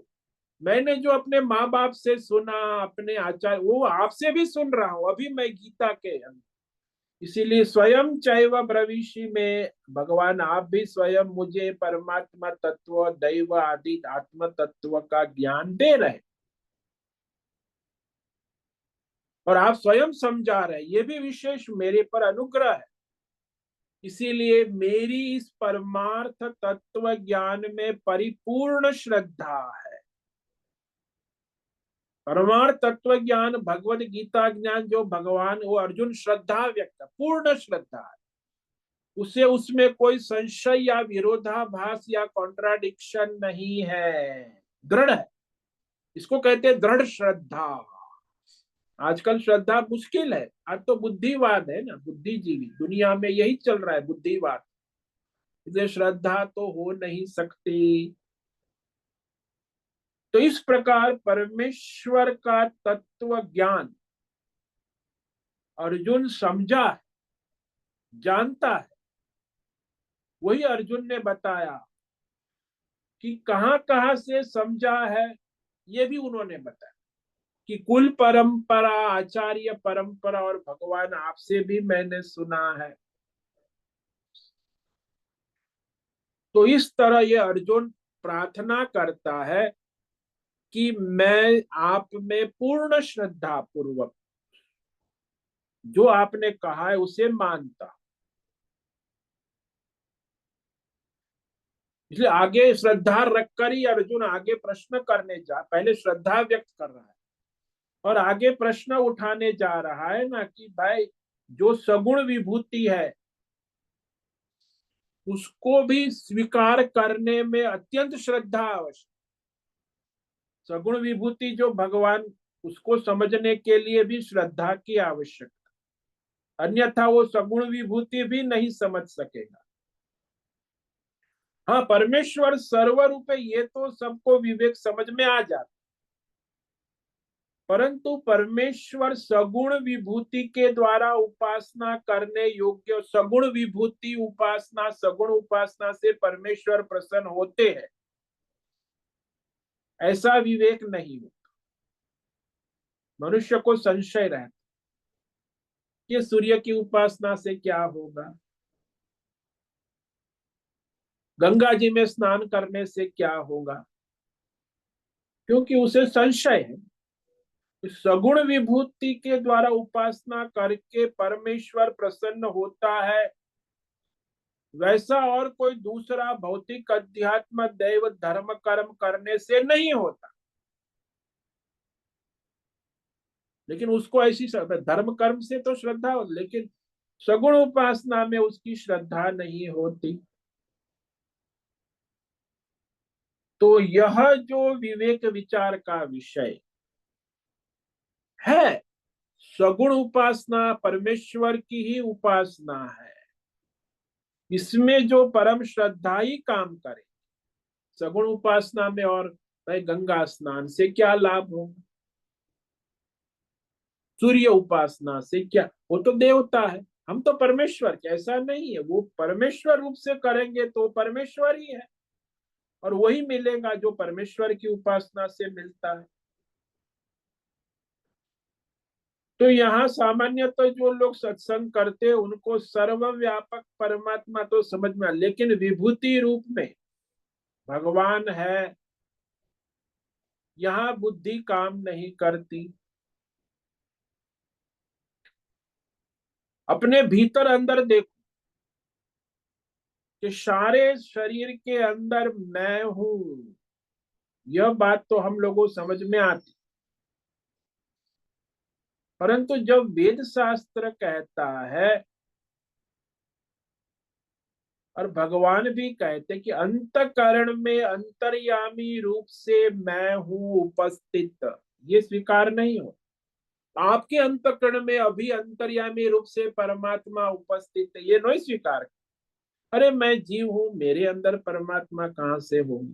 मैंने जो अपने माँ बाप से सुना, अपने आचार्य, वो आपसे भी सुन रहा हूं अभी मैं गीता के अंदर। इसीलिए स्वयं चैव ब्रवीषि में भगवान आप भी स्वयं मुझे परमात्मा तत्व, दैव आदि आत्म तत्व का ज्ञान दे रहे, और आप स्वयं समझा रहे, ये भी विशेष मेरे पर अनुग्रह है। इसीलिए मेरी इस परमार्थ तत्व ज्ञान में परिपूर्ण श्रद्धा है। परमार्थ तत्व ज्ञान, भगवद गीता ज्ञान जो भगवान, वो अर्जुन श्रद्धा व्यक्त, पूर्ण श्रद्धा है। उसे उसमें कोई संशय या विरोधाभास या कॉन्ट्राडिक्शन नहीं है, दृढ़ है। इसको कहते हैं दृढ़ श्रद्धा। आजकल श्रद्धा मुश्किल है। आज तो बुद्धिवाद है ना, बुद्धिजीवी दुनिया में यही चल रहा है, बुद्धिवाद। इसलिए श्रद्धा तो हो नहीं सकती। तो इस प्रकार परमेश्वर का तत्व ज्ञान अर्जुन समझा है, जानता है। वही अर्जुन ने बताया कि कहां कहां से समझा है, ये भी उन्होंने बताया कि कुल परंपरा, आचार्य परंपरा, और भगवान आपसे भी मैंने सुना है। तो इस तरह ये अर्जुन प्रार्थना करता है कि मैं आप में पूर्ण श्रद्धा पूर्वक जो आपने कहा है उसे मानता। इसलिए आगे श्रद्धा रखकर ही अर्जुन आगे प्रश्न करने जा, पहले श्रद्धा व्यक्त कर रहा है और आगे प्रश्न उठाने जा रहा है ना कि भाई जो सगुण विभूति है उसको भी स्वीकार करने में अत्यंत श्रद्धा आवश्यक। सगुण विभूति जो भगवान, उसको समझने के लिए भी श्रद्धा की आवश्यकता, अन्यथा वो सगुण विभूति भी नहीं समझ सकेगा। हाँ, परमेश्वर सर्वरूप है, ये तो सबको विवेक समझ में आ जाता, परंतु परमेश्वर सगुण विभूति के द्वारा उपासना करने योग्य, सगुण विभूति उपासना, सगुण उपासना से परमेश्वर प्रसन्न होते हैं, ऐसा विवेक नहीं होता। मनुष्य को संशय रहता कि सूर्य की उपासना से क्या होगा, गंगा जी में स्नान करने से क्या होगा, क्योंकि उसे संशय है। सगुण विभूति के द्वारा उपासना करके परमेश्वर प्रसन्न होता है, वैसा और कोई दूसरा भौतिक अध्यात्म दैव धर्म कर्म करने से नहीं होता। लेकिन उसको ऐसी धर्म कर्म से तो श्रद्धा हो, लेकिन सगुण उपासना में उसकी श्रद्धा नहीं होती। तो यह जो विवेक विचार का विषय है, सगुण उपासना परमेश्वर की ही उपासना है। इसमें जो परम श्रद्धा ही काम करे, सगुण उपासना में और भाई गंगा स्नान से क्या लाभ होगा, सूर्य उपासना से क्या, वो तो देवता है, हम तो परमेश्वर के, ऐसा नहीं है। वो परमेश्वर रूप से करेंगे तो परमेश्वर ही है, और वही मिलेगा जो परमेश्वर की उपासना से मिलता है। तो यहाँ सामान्यतः जो लोग सत्संग करते हैं उनको सर्वव्यापक परमात्मा तो समझ में, लेकिन विभूति रूप में भगवान है, यहाँ बुद्धि काम नहीं करती। अपने भीतर अंदर देखो कि सारे शरीर के अंदर मैं हूं। यह बात तो हम लोगों को समझ में आती, परंतु जब वेद शास्त्र कहता है और भगवान भी कहते कि अंतकरण में अंतर्यामी रूप से मैं हूं उपस्थित, ये स्वीकार नहीं हो। आपके अंतकरण में अभी अंतर्यामी रूप से परमात्मा उपस्थित है, ये नहीं स्वीकार। अरे मैं जीव हूं, मेरे अंदर परमात्मा कहां से होंगे?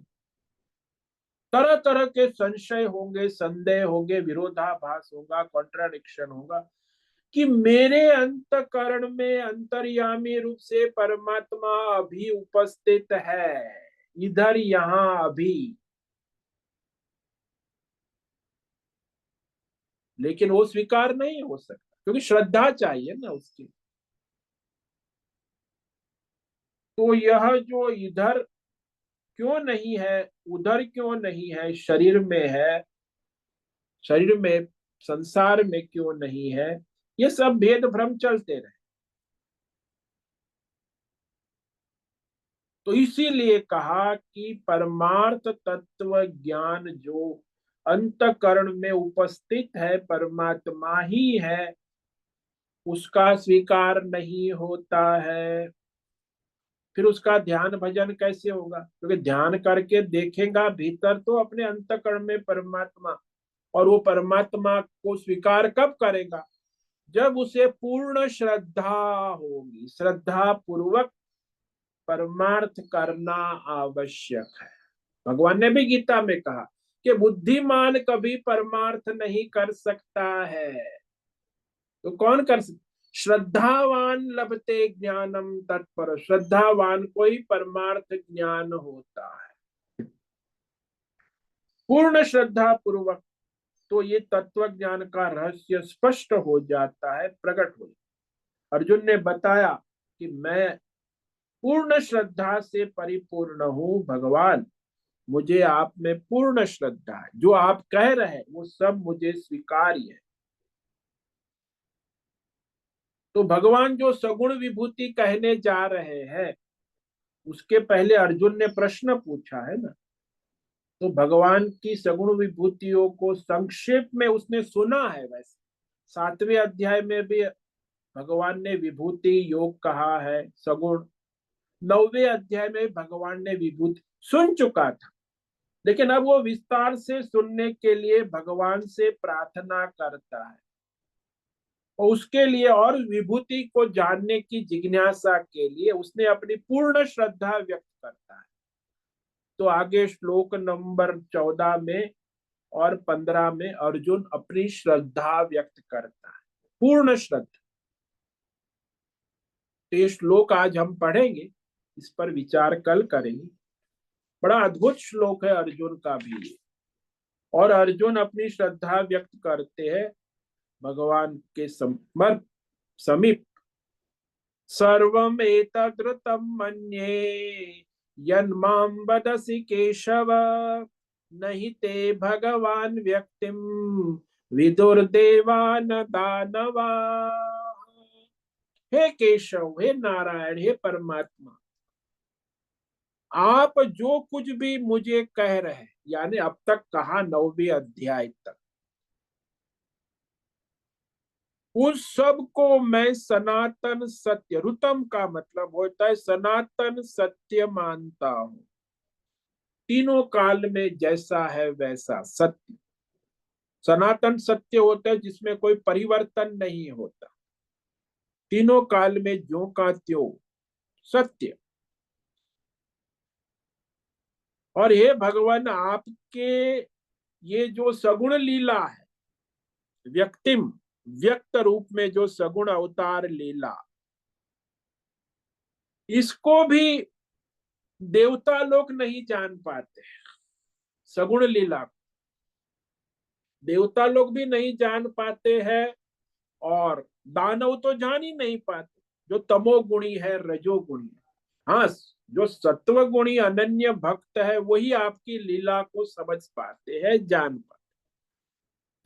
तरह तरह के संशय होंगे, संदेह होंगे, विरोधाभास होगा, कॉन्ट्राडिक्शन होगा कि मेरे अंतकरण में अंतर्यामी रूप से परमात्मा अभी उपस्थित है, इधर यहां अभी। लेकिन वो स्वीकार नहीं हो सकता, क्योंकि श्रद्धा चाहिए ना उसकी। तो यह जो इधर क्यों नहीं है, उधर क्यों नहीं है, शरीर में है, शरीर में, संसार में क्यों नहीं है, ये सब भेद भ्रम चलते रहे। तो इसीलिए कहा कि परमार्थ तत्व ज्ञान जो अंतकरण में उपस्थित है, परमात्मा ही है, उसका स्वीकार नहीं होता है। फिर उसका ध्यान भजन कैसे होगा? क्योंकि ध्यान करके देखेगा भीतर तो अपने अंतकरण में परमात्मा, और वो परमात्मा को स्वीकार कब करेगा? जब उसे पूर्ण श्रद्धा होगी। श्रद्धा पूर्वक परमार्थ करना आवश्यक है। भगवान ने भी गीता में कहा कि बुद्धिमान कभी परमार्थ नहीं कर सकता है। तो कौन कर सकता? श्रद्धावान लभते ज्ञानम तत्पर, श्रद्धावान को ही परमार्थ ज्ञान होता है पूर्ण श्रद्धा पूर्वक। तो ये तत्व ज्ञान का रहस्य स्पष्ट हो जाता है, प्रकट हो जाता। अर्जुन ने बताया कि मैं पूर्ण श्रद्धा से परिपूर्ण हूं भगवान, मुझे आप में पूर्ण श्रद्धा है, जो आप कह रहे हैं वो सब मुझे स्वीकार्य है। तो भगवान जो सगुण विभूति कहने जा रहे हैं, उसके पहले अर्जुन ने प्रश्न पूछा है ना। तो भगवान की सगुण विभूतियों को संक्षेप में उसने सुना है। वैसे 7वें अध्याय में भी भगवान ने विभूति योग कहा है, सगुण। 9वें अध्याय में भगवान ने विभूति सुन चुका था, लेकिन अब वो विस्तार से सुनने के लिए भगवान से प्रार्थना करता है, और उसके लिए और विभूति को जानने की जिज्ञासा के लिए उसने अपनी पूर्ण श्रद्धा व्यक्त करता है। तो आगे श्लोक नंबर 14 में और 15 में अर्जुन अपनी श्रद्धा व्यक्त करता है, पूर्ण श्रद्धा। तो ये श्लोक आज हम पढ़ेंगे, इस पर विचार कल करेंगे। बड़ा अद्भुत श्लोक है अर्जुन का भी। और अर्जुन अपनी श्रद्धा व्यक्त करते हैं भगवान के समीप। सर्वम एतद्रुतम मन्ये यन्मां वदसि केशव, नहि ते भगवान व्यक्तिम विदुर्देवान दानवा। हे केशव, हे नारायण, हे परमात्मा, आप जो कुछ भी मुझे कह रहे हैं, यानी अब तक कहा 9वें अध्याय तक, उस सब को मैं सनातन सत्य, रुतम का मतलब होता है सनातन सत्य, मानता हूं। तीनों काल में जैसा है वैसा सत्य, सनातन सत्य होता है जिसमें कोई परिवर्तन नहीं होता, तीनों काल में ज्यों का त्यों सत्य। और हे भगवान, आपके ये जो सगुण लीला है, व्यक्तिम, व्यक्त रूप में जो सगुण अवतार लीला, इसको भी देवता लोग नहीं जान पाते। सगुण लीला देवता लोग भी नहीं जान पाते हैं, और दानव तो जान ही नहीं पाते। जो तमोगुणी है, रजोगुणी है, हाँ, जो सत्व गुणी अनन्य भक्त है वही आपकी लीला को समझ पाते हैं, जान पाते।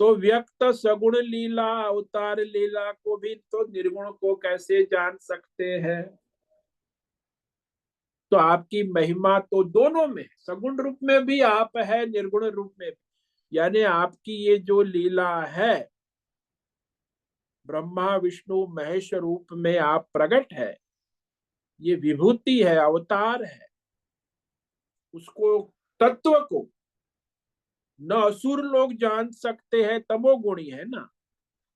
तो व्यक्त सगुण लीला अवतार लीला को भी तो निर्गुण को कैसे जान सकते हैं? तो आपकी महिमा तो दोनों में, सगुण रूप में भी आप है, निर्गुण रूप में भी। यानी आपकी ये जो लीला है, ब्रह्मा विष्णु महेश रूप में आप प्रकट है, ये विभूति है, अवतार है। उसको, तत्व को न असुर लोग जान सकते हैं, तमोगुणी है ना,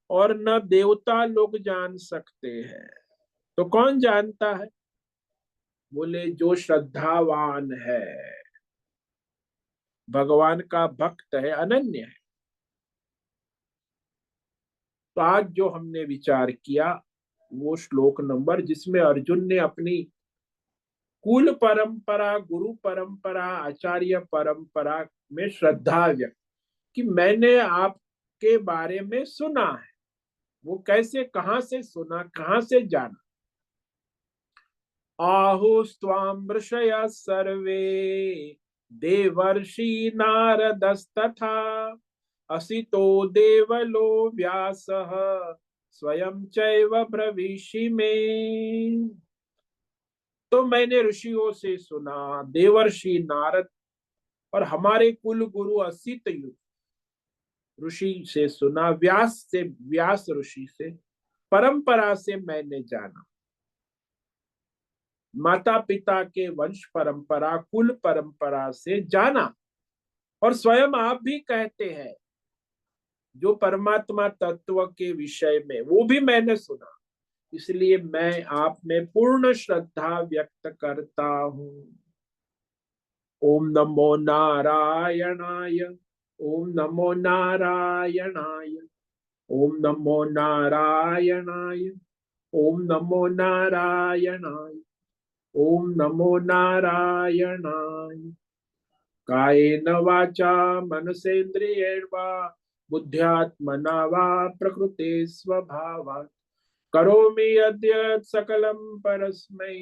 और न देवता लोग जान सकते हैं। तो कौन जानता है? बोले जो श्रद्धावान है, भगवान का भक्त है, अनन्य है। तो आज जो हमने विचार किया वो श्लोक नंबर, जिसमें अर्जुन ने अपनी कुल परंपरा, गुरु परंपरा, आचार्य परंपरा में श्रद्धा व्यक्त कि मैंने आपके बारे में सुना है। वो कैसे, कहां से सुना, कहां से जाना? आहुस्त्वां ऋषयः सर्वे देवर्षि नारदस्तथा असितो देवलो व्यासः स्वयं चैव ब्रवीषि में। तो मैंने ऋषियों से सुना, देवर्षि नारद और हमारे कुल गुरु असित ऋषि से सुना, व्यास से, व्यास ऋषि से, परंपरा से मैंने जाना। माता पिता के वंश परंपरा, कुल परंपरा से जाना। और स्वयं आप भी कहते हैं जो परमात्मा तत्व के विषय में, वो भी मैंने सुना। इसलिए मैं आप में पूर्ण श्रद्धा व्यक्त करता हूं। ओम नमो नारायणाय। ओम नमो नारायणाय। ओम नमो नारायणाय। ओम नमो नारायणाय। ओम नमो नारायणाय। कायेन वाचा मनसेन्द्रियेण वा बुद्ध्यात्मना वा प्रकृते स्वभावात् करोमि यद्यत् सकलं परस्मै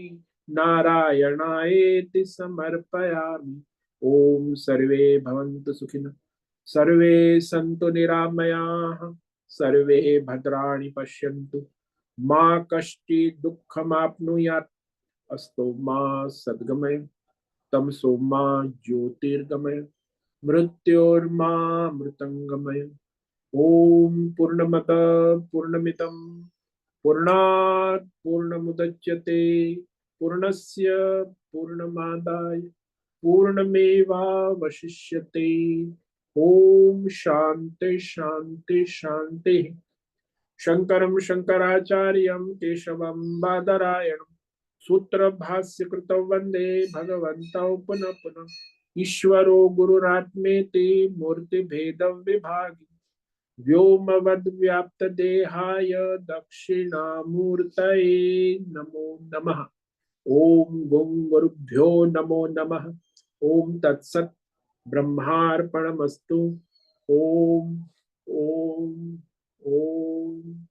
नारायणायेति समर्पयामि। ओम सर्वे भवन्तु सुखिनः, सर्वे सन्तु निरामयाः, सर्वे भद्राणि पश्यन्तु, मा कश्चित् दुःखमाप्नुयात्। अस्तु मा सद्गमय, तमसो मा ज्योतिर्गमय, मृत्योर्मा मृतंगमय। ओम पूर्णमत पूर्णमितम पूर्णात् पूर्णमुदच्यते पूर्णस्य पूर्णमादाय पूर्णमेवावशिष्यते। ओम शांति शांति शांति। शंकरं शंकराचार्यं केशवं बादरायणं सूत्र भाष्य कृतौ वंदे भगवन्तौ पुनः पुनः। ईश्वरो गुरुरात्मेति मूर्ति भेद विभागी व्योमवद्व्याप्त देहाय दक्षिणामूर्तये नमो नमः। ओम गुं गुरुभ्यो नमो नमः। ओम तत्सत् ब्रह्मार्पणमस्तु। ओम ओम ओम।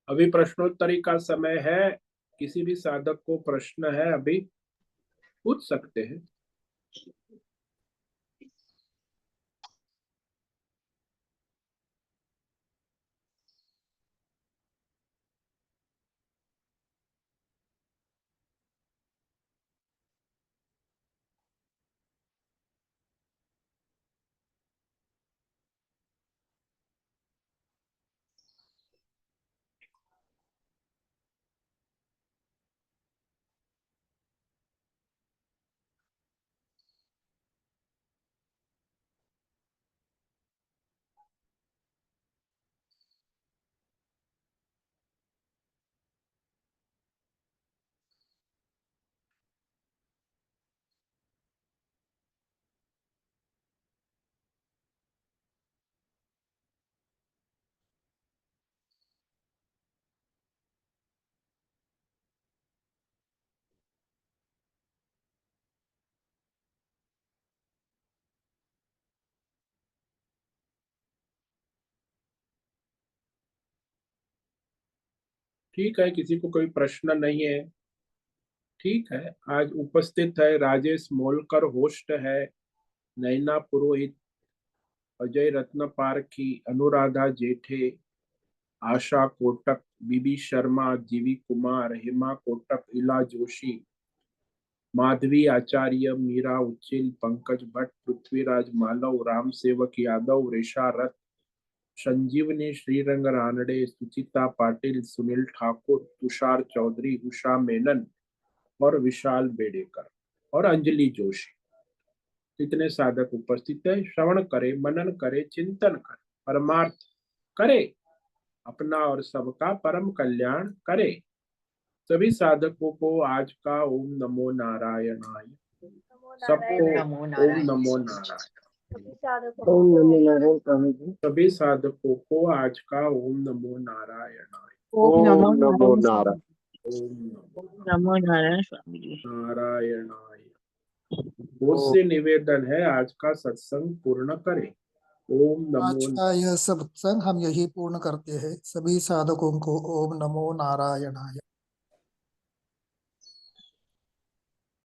अभी प्रश्नोत्तरी का समय है। किसी भी साधक को प्रश्न है अभी पूछ सकते हैं। ठीक है, किसी को कोई प्रश्न नहीं है? ठीक है। आज उपस्थित है राजेश मोलकर, होस्ट है, नैना पुरोहित, अजय रत्न पारखी, अनुराधा जेठे, आशा कोटक, बीबी शर्मा, जीवी कुमार, हेमा कोटक, इला जोशी, माधवी आचार्य, मीरा उच्चिल, पंकज भट्ट, पृथ्वीराज मालव, राम सेवक यादव, रेशा रथ, संजीवनी, श्रीरंग रानडे, सुचिता पाटिल, सुनील ठाकुर, तुषार चौधरी, उषा मेनन और विशाल बेडेकर और अंजलि जोशी। इतने साधक उपस्थित है। श्रवण करे, मनन करे, चिंतन करे, परमार्थ करे, अपना और सबका परम कल्याण करे। सभी साधकों को आज का ओम नमो नारायणाय, सबको नमो ओम नारायण। नमो नारायण। ओम नमो नारायण स्वामी जी। सभी साधकों को आज का ओम नमो नारायणाय। ओम नमो ओम नमो नारायण। नारायण। ओम नमो नारायण स्वामी जी। नारायणाय। मुझसे निवेदन है, आज का सत्संग पूर्ण करें। ओम आज नमो का यह सत्संग हम यही पूर्ण करते हैं। सभी साधकों को ओम नमो नारायणाय।